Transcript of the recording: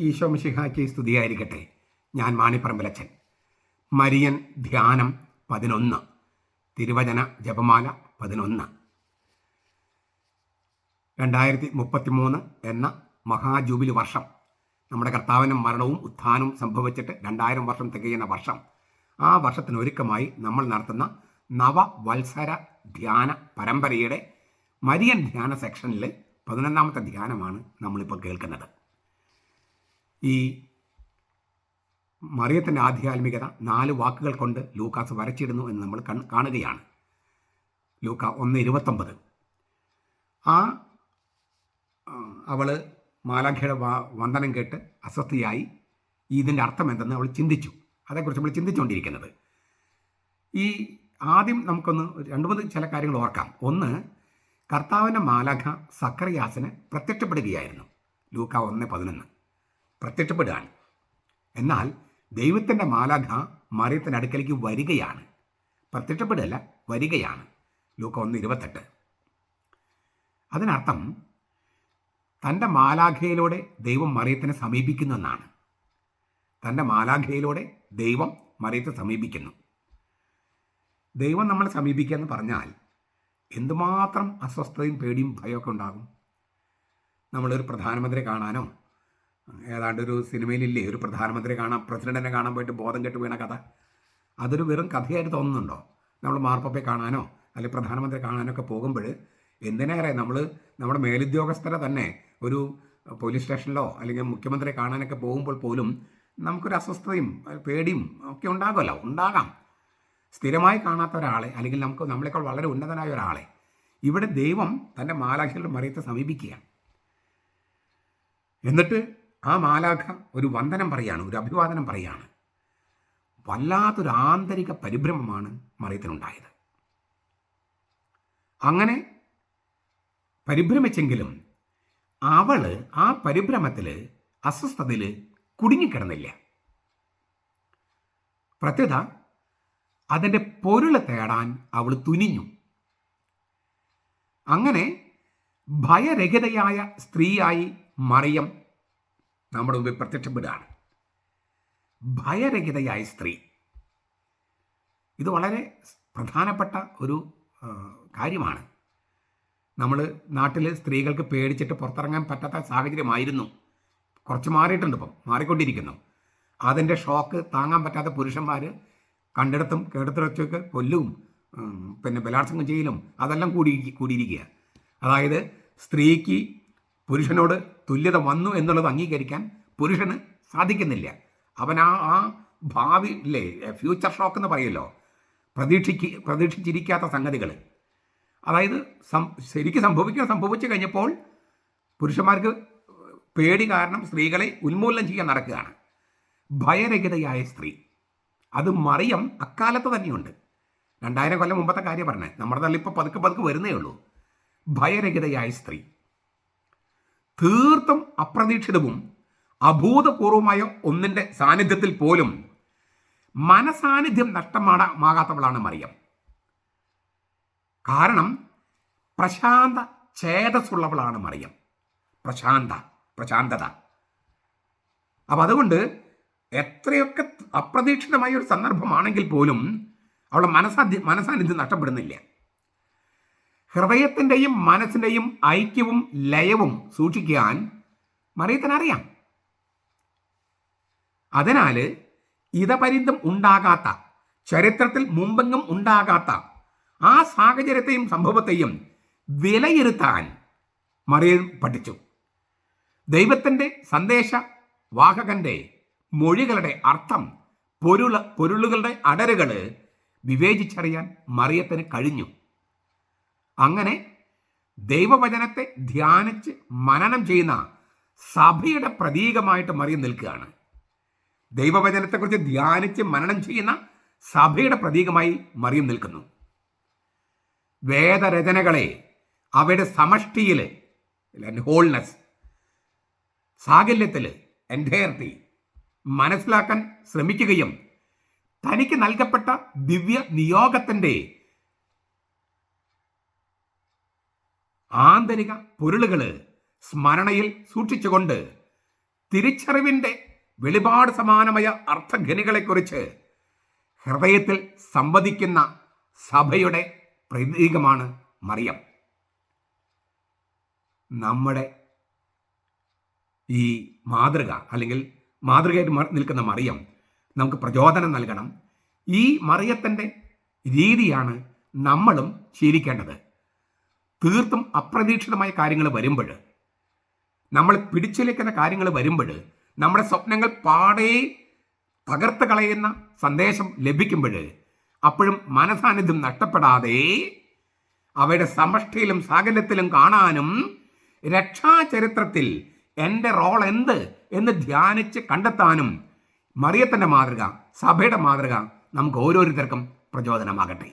ഈശോ മിശിഹായ്ക്ക് സ്തുതിയായിരിക്കട്ടെ. ഞാൻ മാണിപ്പറമ്പിലച്ചൻ. മരിയൻ ധ്യാനം 11, തിരുവചന ജപമാല 11. 2033 എന്ന മഹാജൂബിലി വർഷം, നമ്മുടെ കർത്താവിൻ്റെ മരണവും ഉത്ഥാനവും സംഭവിച്ചിട്ട് 2000 വർഷം തികയുന്ന വർഷം. ആ വർഷത്തിനൊരുക്കമായി നമ്മൾ നടത്തുന്ന നവവത്സര ധ്യാന പരമ്പരയുടെ മരിയൻ ധ്യാന സെക്ഷനിൽ 11ാമത്തെ ധ്യാനമാണ് നമ്മളിപ്പോൾ കേൾക്കുന്നത്. ഈ മറിയത്തിൻ്റെ ആധ്യാത്മികത 4 വാക്കുകൾ കൊണ്ട് ലൂക്കാസ് വരച്ചിടുന്നു എന്ന് നമ്മൾ കാണുകയാണ്. ലൂക്ക 1:29. അവൾ മാലാഖയുടെ വന്ദനം കേട്ട് അസ്വസ്ഥയായി. ഇതിൻ്റെ അർത്ഥം എന്തെന്ന് അവൾ ചിന്തിച്ചു. അതേക്കുറിച്ച് നമ്മൾ ചിന്തിച്ചുകൊണ്ടിരിക്കുന്നത്. ഈ ആദ്യം നമുക്കൊന്ന് 2-3 ചില കാര്യങ്ങൾ ഓർക്കാം. ഒന്ന്, കർത്താവിൻ്റെ മാലാഖ സക്കറിയാസിന് പ്രത്യക്ഷപ്പെടുകയായിരുന്നു. ലൂക്ക 1:11 പ്രത്യക്ഷപ്പെടുകയാണ്. എന്നാൽ ദൈവത്തിൻ്റെ മാലാഖ മറിയത്തിൻ്റെ അടുക്കലേക്ക് വരികയാണ്. പ്രത്യക്ഷപ്പെടുകയല്ല, വരികയാണ്. ലൂക്ക 1:28. അതിനർത്ഥം തൻ്റെ മാലാഖയിലൂടെ ദൈവം മറിയത്തിനെ സമീപിക്കുന്നു എന്നാണ്. തൻ്റെ മാലാഖയിലൂടെ ദൈവം മറിയത്തെ സമീപിക്കുന്നു. ദൈവം നമ്മളെ സമീപിക്കുക എന്ന് പറഞ്ഞാൽ എന്തുമാത്രം അസ്വസ്ഥതയും പേടിയും ഭയമൊക്കെ ഉണ്ടാകും. നമ്മളൊരു പ്രധാനമന്ത്രിയെ കാണാനോ, ഏതാണ്ട് ഒരു സിനിമയിലില്ലേ ഒരു പ്രധാനമന്ത്രി പ്രസിഡന്റിനെ കാണാൻ പോയിട്ട് ബോധം കെട്ട് വീണ കഥ, അതൊരു വെറും കഥയായിട്ട് തോന്നുന്നുണ്ടോ? നമ്മൾ മാർപ്പാപ്പയെ കാണാനോ അല്ലെങ്കിൽ പ്രധാനമന്ത്രി കാണാനോ ഒക്കെ പോകുമ്പോൾ എന്തിനേറെ നമ്മുടെ മേലുദ്യോഗസ്ഥരെ തന്നെ ഒരു പോലീസ് സ്റ്റേഷനിലോ അല്ലെങ്കിൽ മുഖ്യമന്ത്രിയെ കാണാനൊക്കെ പോകുമ്പോൾ പോലും നമുക്കൊരു അസ്വസ്ഥതയും പേടിയും ഒക്കെ ഉണ്ടാകാം. സ്ഥിരമായി കാണാത്ത ഒരാളെ അല്ലെങ്കിൽ നമ്മളെക്കാൾ വളരെ ഉന്നതനായ ഒരാളെ ഇവിടെ ദൈവം തൻ്റെ മാലാഖയുടെ മറിയത്തെ സമീപിക്കുകയാണ്. എന്നിട്ട് ആ മാലാഖ ഒരു വന്ദനം പറയാണ്, ഒരു അഭിവാദനം പറയാണ്. വല്ലാത്തൊരു ആന്തരിക പരിഭ്രമമാണ് മറിയത്തിനുണ്ടായത്. അങ്ങനെ പരിഭ്രമിച്ചെങ്കിലും അവൾ ആ പരിഭ്രമത്തിൽ, അസ്വസ്ഥതയിൽ കുടുങ്ങിക്കിടന്നില്ല. പ്രത്യേകത, അതിൻ്റെ പൊരുള് തേടാൻ അവൾ തുനിഞ്ഞു. അങ്ങനെ ഭയരഹിതയായ സ്ത്രീയായി മറിയം നമ്മുടെ മുമ്പിൽ പ്രത്യക്ഷപ്പെടുകയാണ്. ഭയരഹിതയായ സ്ത്രീ, ഇത് വളരെ പ്രധാനപ്പെട്ട ഒരു കാര്യമാണ്. നമ്മൾ നാട്ടിൽ സ്ത്രീകൾക്ക് പേടിച്ചിട്ട് പുറത്തിറങ്ങാൻ പറ്റാത്ത സാഹചര്യമായിരുന്നു. കുറച്ച് മാറിയിട്ടുണ്ട്, ഇപ്പം മാറിക്കൊണ്ടിരിക്കുന്നു. അതിൻ്റെ ഷോക്ക് താങ്ങാൻ പറ്റാത്ത പുരുഷന്മാർ കണ്ടിടത്തും കേടത്തിടത്തൊക്കെ കൊല്ലും, പിന്നെ ബലാത്സംഗം ചെയ്യലും അതെല്ലാം കൂടിയിരിക്കുക. അതായത് സ്ത്രീക്ക് പുരുഷനോട് തുല്യത വന്നു എന്നുള്ളത് അംഗീകരിക്കാൻ പുരുഷന് സാധിക്കുന്നില്ല. അവൻ ആ ഭാവി ഇല്ലേ, ഫ്യൂച്ചർ ഷോക്ക് എന്ന് പറയുമല്ലോ, പ്രതീക്ഷിച്ചിരിക്കാത്ത സംഗതികൾ, അതായത് ശരിക്കും സംഭവിച്ചു കഴിഞ്ഞപ്പോൾ പുരുഷന്മാർക്ക് പേടി കാരണം സ്ത്രീകളെ ഉന്മൂലനം ചെയ്യാൻ നടക്കുകയാണ്. ഭയരഹിതയായ സ്ത്രീ, അത് മറിയം അക്കാലത്ത് തന്നെയുണ്ട്. 2000 കൊല്ലം മുമ്പത്തെ കാര്യം പറഞ്ഞത്, നമ്മുടെ തള്ളിപ്പോൾ പതുക്കെ വരുന്നേ ഉള്ളൂ. ഭയരഹിതയായ സ്ത്രീ, തീർത്തും അപ്രതീക്ഷിതവും അഭൂതപൂർവമായ ഒന്നിൻ്റെ സാന്നിധ്യത്തിൽ പോലും മനസാന്നിധ്യം നഷ്ടമാകാത്തവളാണ് മറിയം. കാരണം പ്രശാന്ത ചേതസ്സുള്ളവളാണ് മറിയം. പ്രശാന്തത. അപ്പം അതുകൊണ്ട് എത്രയൊക്കെ അപ്രതീക്ഷിതമായ ഒരു സന്ദർഭമാണെങ്കിൽ പോലും അവളുടെ മനസാന്നിധ്യം നഷ്ടപ്പെടുന്നില്ല. ഹൃദയത്തിൻ്റെയും മനസ്സിൻ്റെയും ഐക്യവും ലയവും സൂക്ഷിക്കാൻ മറിയത്തിനറിയാം. അതിനാൽ ഇതപര്യന്തം ഉണ്ടാകാത്ത, ചരിത്രത്തിൽ മുമ്പെങ്ങും ഉണ്ടാകാത്ത ആ സാഹചര്യത്തെയും സംഭവത്തെയും വിലയിരുത്താൻ മറിയം പഠിച്ചു. ദൈവത്തിൻ്റെ സന്ദേശവാഹകൻ്റെ മൊഴികളുടെ അർത്ഥം, പൊരുളുകളുടെ അടരുകൾ വിവേചിച്ചറിയാൻ മറിയത്തിന് കഴിഞ്ഞു. അങ്ങനെ ദൈവവചനത്തെ ധ്യാനിച്ച് മനനം ചെയ്യുന്ന സഭയുടെ പ്രതീകമായിട്ട് മറിയം നിൽക്കുകയാണ്. ദൈവവചനത്തെക്കുറിച്ച് ധ്യാനിച്ച് മനനം ചെയ്യുന്ന സഭയുടെ പ്രതീകമായി മറിയം നിൽക്കുന്നു. വേദരചനകളെ അവയുടെ സമഷ്ടിയിൽ, ഹോൾനെസ്, സാകല്യത്തിൽ, എൻറ്റയർട്ടി മനസ്സിലാക്കാൻ ശ്രമിക്കുകയും തനിക്ക് നൽകപ്പെട്ട ദിവ്യ നിയോഗത്തിൻ്റെ ആന്തരിക പൊരുളുകൾ സ്മരണയിൽ സൂക്ഷിച്ചുകൊണ്ട് തിരിച്ചറിവിൻ്റെ വെളിപാട് സമാനമായ അർത്ഥഘനികളെക്കുറിച്ച് ഹൃദയത്തിൽ സംവദിക്കുന്ന സഭയുടെ പ്രതീകമാണ് മറിയം. നമ്മുടെ ഈ മാതൃക അല്ലെങ്കിൽ മാതൃകയായിട്ട് നിൽക്കുന്ന മറിയം നമുക്ക് പ്രചോദനം നൽകണം. ഈ മറിയത്തിൻ്റെ രീതിയാണ് നമ്മളും ശീലിക്കേണ്ടത്. തീർത്തും അപ്രതീക്ഷിതമായ കാര്യങ്ങൾ വരുമ്പോൾ, നമ്മൾ പിടിച്ചുലയ്ക്കുന്ന കാര്യങ്ങൾ വരുമ്പോൾ, നമ്മുടെ സ്വപ്നങ്ങൾ പാടെ തകർത്ത് കളയുന്ന സന്ദേശം ലഭിക്കുമ്പോൾ, അപ്പോഴും മനസാന്നിധ്യം നഷ്ടപ്പെടാതെ അവയുടെ സമഷ്ടിയിലും സാകല്യത്തിലും കാണാനും രക്ഷാചരിത്രത്തിൽ എൻ്റെ റോൾ എന്ത് എന്ന് ധ്യാനിച്ച് കണ്ടെത്താനും മറിയത്തിൻ്റെ മാതൃക, സഭയുടെ മാതൃക നമുക്ക് ഓരോരുത്തർക്കും പ്രചോദനമാകട്ടെ.